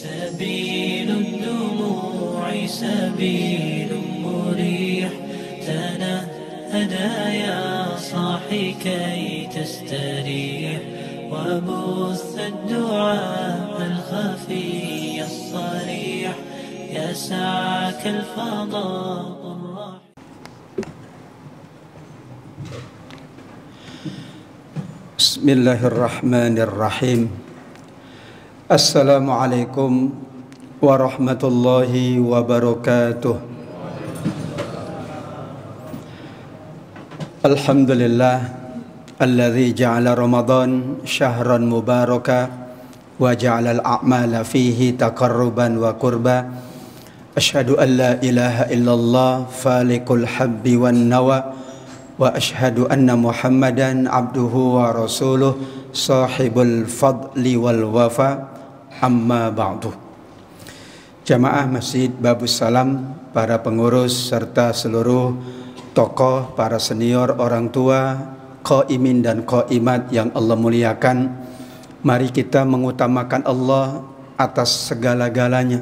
سبيل الدموع سبيل مريح تنهدى يا صاحي كي تستريح وبث الدعاء الخفي الصريح يسعك الفضاء الرحيم. بسم الله الرحمن الرحيم. Assalamualaikum warahmatullahi wabarakatuh. Alhamdulillah alladzi ja'ala Ramadan syahran mubaraka wa ja'ala al-a'mala fihi taqarruban wa qurba. Asyhadu an la ilaha illallah falikul habbi wan nawa wa asyhadu anna Muhammadan abduhu wa rasuluh sahibul fadli wal wafa. Amma ba'du. Jamaah Masjid Babus Salam, para pengurus serta seluruh tokoh, para senior, orang tua, qaimin dan qaimat yang Allah muliakan, mari kita mengutamakan Allah atas segala-galanya.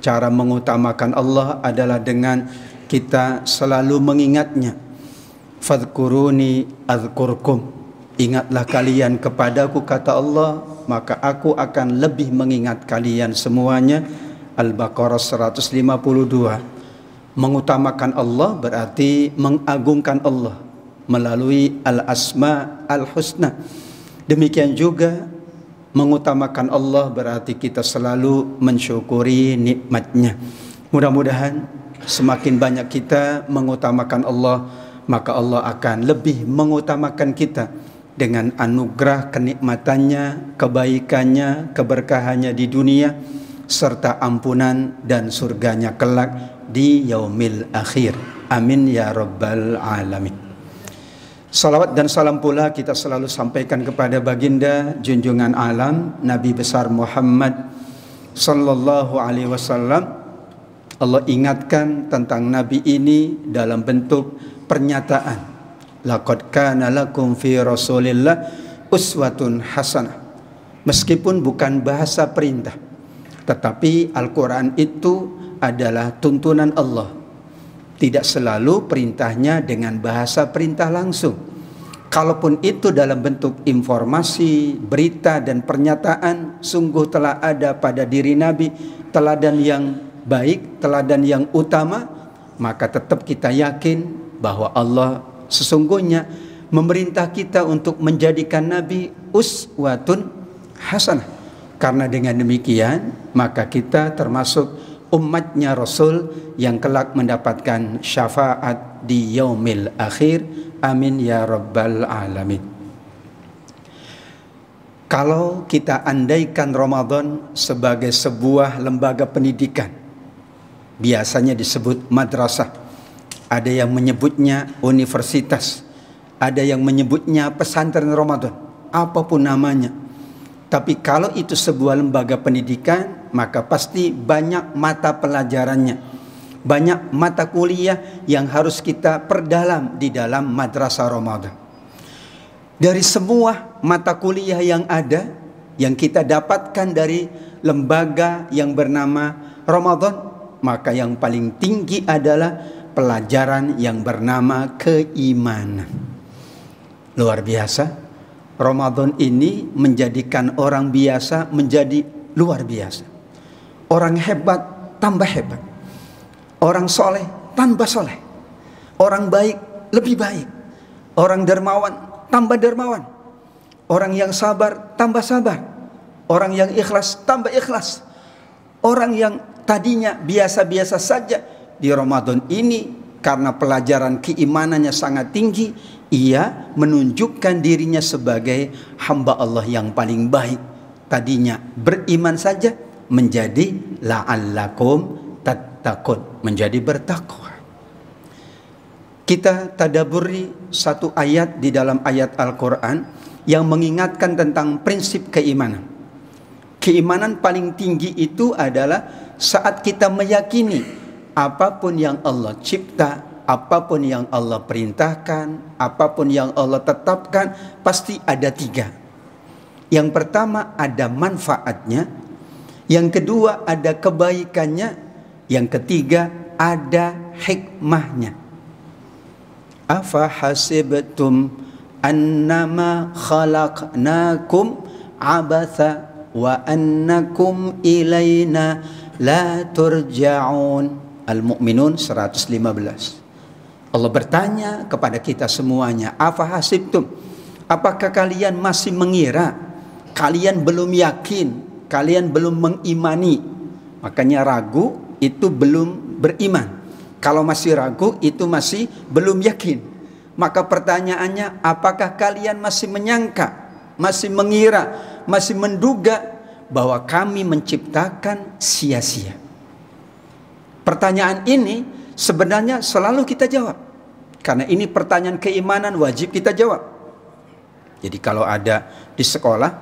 Cara mengutamakan Allah adalah dengan kita selalu mengingatnya. Fadhkuruni adzkurkum. Ingatlah kalian kepadaku, kata Allah, maka aku akan lebih mengingat kalian semuanya. Al-Baqarah 152. Mengutamakan Allah berarti mengagungkan Allah melalui al-asma al-husna. Demikian juga mengutamakan Allah berarti kita selalu mensyukuri nikmatnya. Mudah-mudahan semakin banyak kita mengutamakan Allah, maka Allah akan lebih mengutamakan kita dengan anugerah kenikmatannya, kebaikannya, keberkahannya di dunia, serta ampunan dan surganya kelak di yaumil akhir. Amin ya rabbal alamin. Salawat dan salam pula kita selalu sampaikan kepada baginda junjungan alam Nabi besar Muhammad sallallahu alaihi wasallam. Allah ingatkan tentang Nabi ini dalam bentuk pernyataan. Laqad kana lakum fi Rasulillah uswatun hasanah. Meskipun bukan bahasa perintah, tetapi Al-Quran itu adalah tuntunan Allah. Tidak selalu perintahnya dengan bahasa perintah langsung. Kalaupun itu dalam bentuk informasi, berita dan pernyataan, sungguh telah ada pada diri Nabi teladan yang baik, teladan yang utama. Maka tetap kita yakin bahwa Allah sesungguhnya memerintah kita untuk menjadikan Nabi uswatun hasanah. Karena dengan demikian maka kita termasuk umatnya Rasul yang kelak mendapatkan syafaat di yaumil akhir. Amin ya rabbal alamin. Kalau kita andaikan Ramadan sebagai sebuah lembaga pendidikan, biasanya disebut madrasah. Ada yang menyebutnya universitas, ada yang menyebutnya pesantren Ramadan, apapun namanya. Tapi kalau itu sebuah lembaga pendidikan, maka pasti banyak mata pelajarannya, banyak mata kuliah yang harus kita perdalam di dalam madrasah Ramadan. Dari semua mata kuliah yang ada, yang kita dapatkan dari lembaga yang bernama Ramadan, maka yang paling tinggi adalah pelajaran yang bernama keimanan. Luar biasa. Ramadan ini menjadikan orang biasa menjadi luar biasa. Orang hebat tambah hebat. Orang soleh tambah soleh. Orang baik lebih baik. Orang dermawan tambah dermawan. Orang yang sabar tambah sabar. Orang yang ikhlas tambah ikhlas. Orang yang tadinya biasa-biasa saja, di Ramadan ini karena pelajaran keimanannya sangat tinggi, ia menunjukkan dirinya sebagai hamba Allah yang paling baik. Tadinya beriman saja menjadi la'allakum tattaqun, menjadi bertakwa. Kita tadaburi satu ayat di dalam ayat Al-Quran yang mengingatkan tentang prinsip keimanan. Keimanan paling tinggi itu adalah saat kita meyakini apapun yang Allah cipta, apapun yang Allah perintahkan, apapun yang Allah tetapkan, pasti ada tiga. Yang pertama ada manfaatnya, Yang kedua ada kebaikannya. Yang ketiga ada hikmahnya. Afa hasibtum annama khalaqnakum abatha wa annakum ilaina la turja'un. Al-Mu'minun 115. Allah bertanya kepada kita semuanya, afa hasibtum, apakah kalian masih mengira, kalian belum yakin, kalian belum mengimani. Makanya ragu itu belum beriman. Kalau masih ragu itu masih belum yakin. Maka pertanyaannya, apakah kalian masih menyangka, masih mengira, masih menduga bahwa kami menciptakan sia-sia? Pertanyaan ini sebenarnya selalu kita jawab. Karena ini pertanyaan keimanan, wajib kita jawab. Jadi kalau ada di sekolah,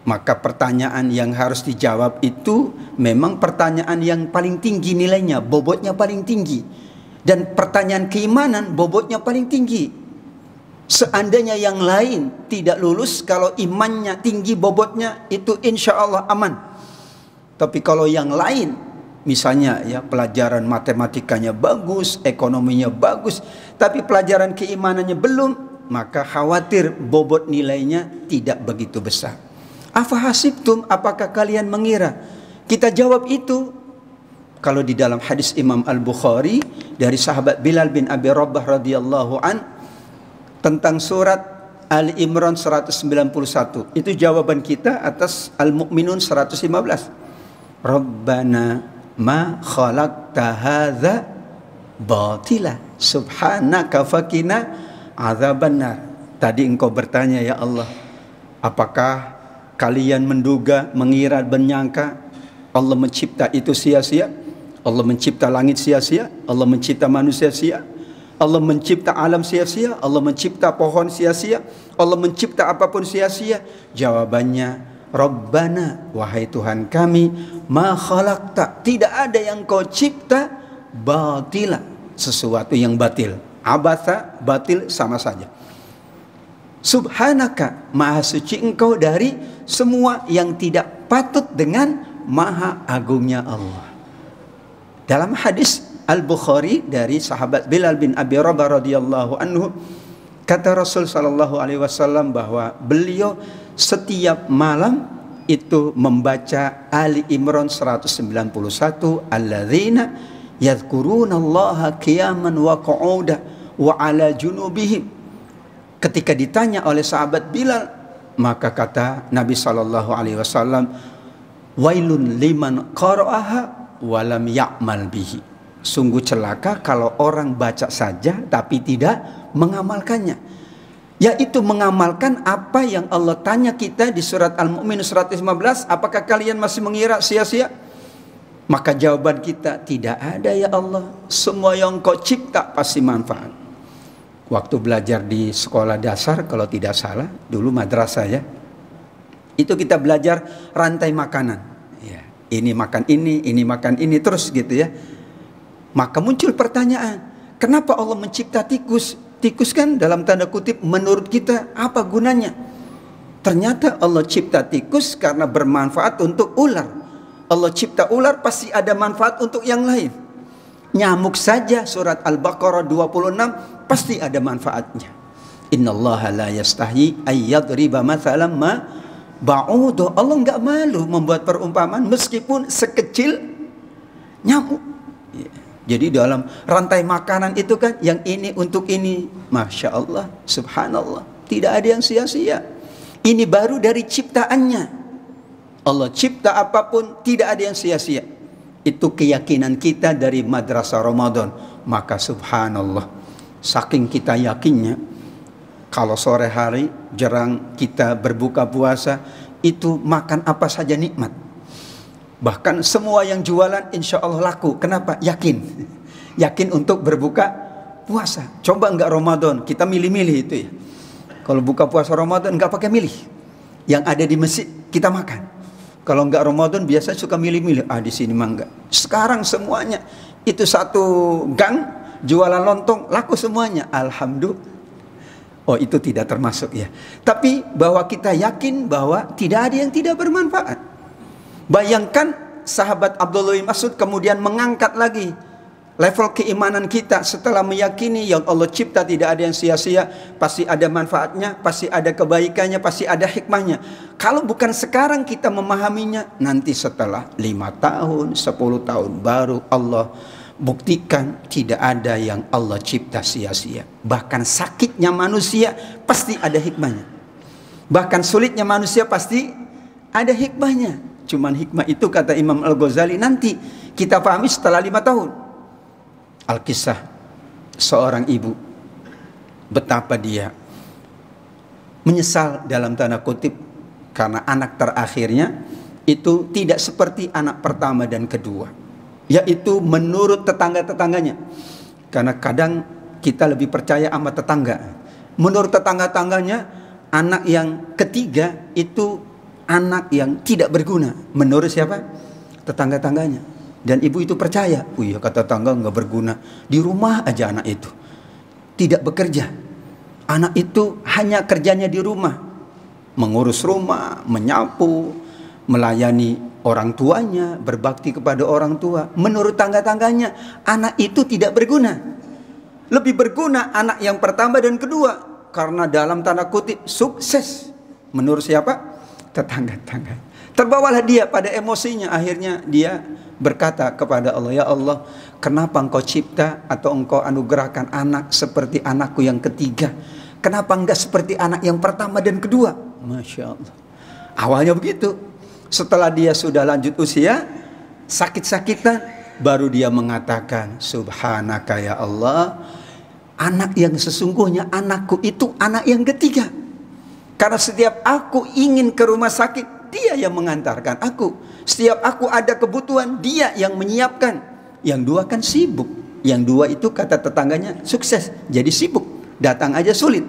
maka pertanyaan yang harus dijawab itu memang pertanyaan yang paling tinggi nilainya, bobotnya paling tinggi. Dan pertanyaan keimanan bobotnya paling tinggi. Seandainya yang lain tidak lulus, kalau imannya tinggi bobotnya, itu insya Allah aman. Tapi kalau yang lain, misalnya ya pelajaran matematikanya bagus, ekonominya bagus, tapi pelajaran keimanannya belum, maka khawatir bobot nilainya tidak begitu besar. Afa hasibtum, apakah kalian mengira? Kita jawab itu. Kalau di dalam hadis Imam Al-Bukhari dari sahabat Bilal bin Abi Rabah radhiyallahu an tentang surat Ali Imran 191, itu jawaban kita atas Al-Mu'minun 115. Rabbana ma khalaqta hadza batila subhanaka fakina azabannar. Tadi engkau bertanya, ya Allah, apakah kalian menduga, mengira, menyangka Allah mencipta itu sia-sia? Allah mencipta langit sia-sia? Allah mencipta manusia sia? Allah mencipta alam sia-sia? Allah mencipta pohon sia-sia? Allah mencipta apapun sia-sia? Jawabannya, Rabbana, wahai Tuhan kami, ma khalaqta, tidak ada yang kau cipta batila, sesuatu yang batil. Abatha, batil sama saja. Subhanaka, maha suci engkau dari semua yang tidak patut dengan maha agungnya Allah. Dalam hadis Al-Bukhari dari sahabat Bilal bin Abi Rabah radhiyallahu anhu, kata Rasul sallallahu alaihi wasallam bahwa beliau setiap malam itu membaca Ali Imran 191, alladzina yadhkurunallaha qiyaman wa qu'udan wa ala junubihim. Ketika ditanya oleh sahabat Bilal, maka kata Nabi sallallahu alaihi wasallam, wailun liman qara'aha wa lam ya'mal bihi. Sungguh celaka kalau orang baca saja tapi tidak mengamalkannya. Yaitu mengamalkan apa yang Allah tanya kita di surat Al-Mu'min 115, apakah kalian masih mengira sia-sia? Maka jawaban kita, tidak ada ya Allah, semua yang kau cipta pasti manfaat. Waktu belajar di sekolah dasar, kalau tidak salah, dulu madrasah ya, itu kita belajar rantai makanan ya, ini makan ini makan ini, terus gitu ya. Maka muncul pertanyaan, kenapa Allah mencipta tikus? Tikus kan dalam tanda kutip menurut kita apa gunanya? Ternyata Allah cipta tikus karena bermanfaat untuk ular. Allah cipta ular pasti ada manfaat untuk yang lain. Nyamuk saja surat Al-Baqarah 26 pasti ada manfaatnya. Innallaha la yastahi ayyadriba mathalan ma ba'udu. Allah enggak malu membuat perumpamaan meskipun sekecil nyamuk. Jadi dalam rantai makanan itu kan yang ini untuk ini. Masya Allah, subhanallah, tidak ada yang sia-sia. Ini baru dari ciptaannya. Allah cipta apapun tidak ada yang sia-sia. Itu keyakinan kita dari madrasah Ramadan. Maka subhanallah, saking kita yakinnya, kalau sore hari jarang kita berbuka puasa, itu makan apa saja nikmat. Bahkan semua yang jualan insya Allah laku. Kenapa? Yakin. Yakin untuk berbuka puasa. Coba enggak Ramadan, kita milih-milih itu ya. Kalau buka puasa Ramadan enggak pakai milih. Yang ada di masjid kita makan. Kalau enggak Ramadan biasanya suka milih-milih. Ah di sini mah enggak. Sekarang semuanya itu satu gang jualan lontong laku semuanya. Alhamdulillah. Oh itu tidak termasuk ya. Tapi bahwa kita yakin bahwa tidak ada yang tidak bermanfaat. Bayangkan sahabat Abdullah bin Mas'ud kemudian mengangkat lagi level keimanan kita setelah meyakini yang Allah cipta tidak ada yang sia-sia, pasti ada manfaatnya, pasti ada kebaikannya, pasti ada hikmahnya. Kalau bukan sekarang kita memahaminya, nanti setelah 5 tahun, 10 tahun baru Allah buktikan tidak ada yang Allah cipta sia-sia. Bahkan sakitnya manusia pasti ada hikmahnya. Bahkan sulitnya manusia pasti ada hikmahnya. Cuman hikmah itu kata Imam Al-Ghazali nanti kita pahami setelah 5 tahun. Al-Kisah seorang ibu, betapa dia menyesal dalam tanda kutip karena anak terakhirnya itu tidak seperti anak pertama dan kedua, yaitu menurut tetangga-tetangganya. Karena kadang kita lebih percaya sama tetangga. Menurut tetangga-tetangganya, anak yang ketiga itu anak yang tidak berguna. Menurut siapa? Tetangga-tetangganya. Dan ibu itu percaya, oh iya kata tetangga nggak berguna. Di rumah aja anak itu, tidak bekerja. Anak itu hanya kerjanya di rumah, mengurus rumah, menyapu, melayani orang tuanya, berbakti kepada orang tua. Menurut tangga-tangganya, anak itu tidak berguna. Lebih berguna anak yang pertama dan kedua, karena dalam tanda kutip sukses. Menurut siapa? Tetangga-tangga. Terbawalah dia pada emosinya, akhirnya dia berkata kepada Allah, ya Allah, kenapa engkau cipta atau engkau anugerahkan anak seperti anakku yang ketiga? Kenapa enggak seperti anak yang pertama dan kedua? Masya Allah. Awalnya begitu. Setelah dia sudah lanjut usia, sakit-sakitan, baru dia mengatakan, subhanaka ya Allah, anak yang sesungguhnya anakku itu anak yang ketiga. Karena setiap aku ingin ke rumah sakit, dia yang mengantarkan aku. Setiap aku ada kebutuhan, dia yang menyiapkan. Yang dua kan sibuk. Yang dua itu kata tetangganya sukses, jadi sibuk. Datang aja sulit.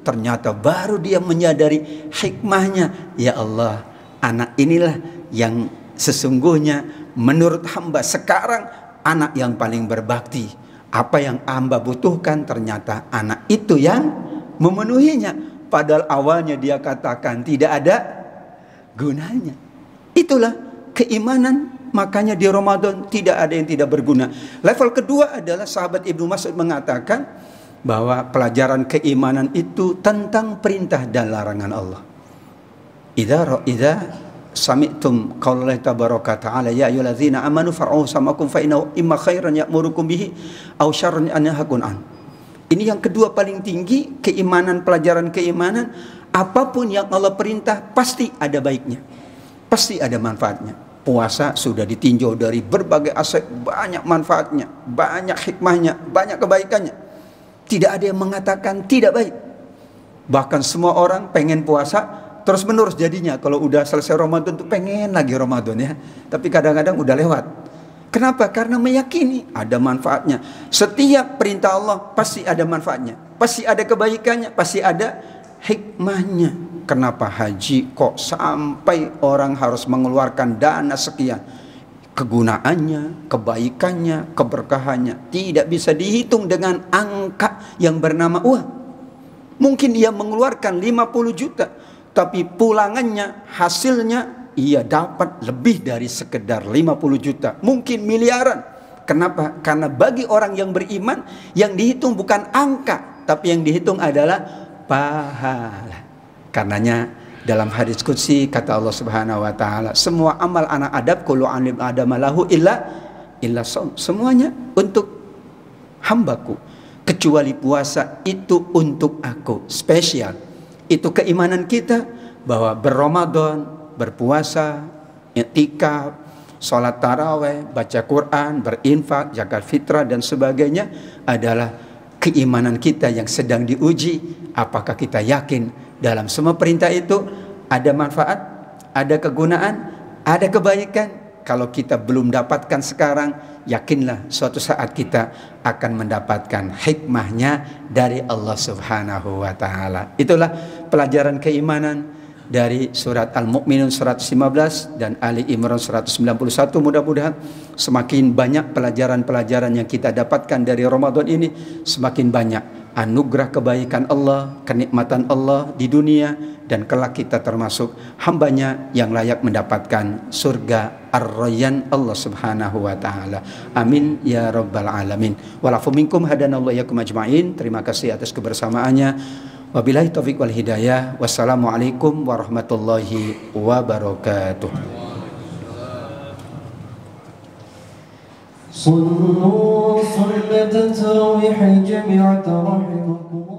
Ternyata baru dia menyadari hikmahnya. Ya Allah, anak inilah yang sesungguhnya menurut hamba sekarang anak yang paling berbakti. Apa yang hamba butuhkan ternyata anak itu yang memenuhinya. Padahal awalnya dia katakan tidak ada gunanya. Itulah keimanan. Makanya di Ramadan tidak ada yang tidak berguna. Level kedua adalah sahabat Ibnu Mas'ud mengatakan bahwa pelajaran keimanan itu tentang perintah dan larangan Allah. Idza sami'tum qaulallahi tabaraka ta'ala ya ayyuhallazina amanu far'u samakum fa innahu imma khairan ya'murukum bihi aw syarran yanhakum an. Ini yang kedua paling tinggi, keimanan, pelajaran keimanan. Apapun yang Allah perintah pasti ada baiknya, pasti ada manfaatnya. Puasa sudah ditinjau dari berbagai aspek, banyak manfaatnya, banyak hikmahnya, banyak kebaikannya. Tidak ada yang mengatakan tidak baik. Bahkan semua orang pengen puasa terus menerus jadinya. Kalau udah selesai Ramadan tuh pengen lagi Ramadan ya. Tapi kadang-kadang udah lewat. Kenapa? Karena meyakini ada manfaatnya. Setiap perintah Allah pasti ada manfaatnya, pasti ada kebaikannya, pasti ada hikmahnya. Kenapa haji kok sampai orang harus mengeluarkan dana sekian? Kegunaannya, kebaikannya, keberkahannya tidak bisa dihitung dengan angka yang bernama uang. Mungkin ia mengeluarkan 50 juta, tapi pulangannya, hasilnya ia dapat lebih dari sekedar 50 juta, mungkin miliaran. Kenapa? Karena bagi orang yang beriman, yang dihitung bukan angka, tapi yang dihitung adalah pahala. Karenanya dalam hadis qudsi kata Allah Subhanahu wa taala, semua amal anak Adam kullu alim Adam lahu illa shaum. Semuanya untuk hambaku, kecuali puasa itu untuk aku, spesial. Itu keimanan kita bahwa berRamadan, berpuasa, i'tikaf, sholat taraweh, baca Quran, berinfak, zakat fitrah dan sebagainya adalah keimanan kita yang sedang diuji. Apakah kita yakin dalam semua perintah itu ada manfaat, ada kegunaan, ada kebaikan? Kalau kita belum dapatkan sekarang, yakinlah suatu saat kita akan mendapatkan hikmahnya dari Allah Subhanahu wa taala. Itulah pelajaran keimanan dari surat Al-Mu'minun 115 dan Ali Imran 191. Mudah-mudahan semakin banyak pelajaran-pelajaran yang kita dapatkan dari Ramadan ini, semakin banyak anugerah kebaikan Allah, kenikmatan Allah di dunia, dan kelak kita termasuk hambanya yang layak mendapatkan surga Ar-Rayyan Allah Subhanahu wa taala. Amin ya rabbal alamin. Walafu minkum hadanallahu yakum ajmain. Terima kasih atas kebersamaannya. Wabillahi taufiq wal hidayah. Wassalamualaikum warahmatullahi wabarakatuh. صلوا صلاة التراويح جميعا رحمكم الله.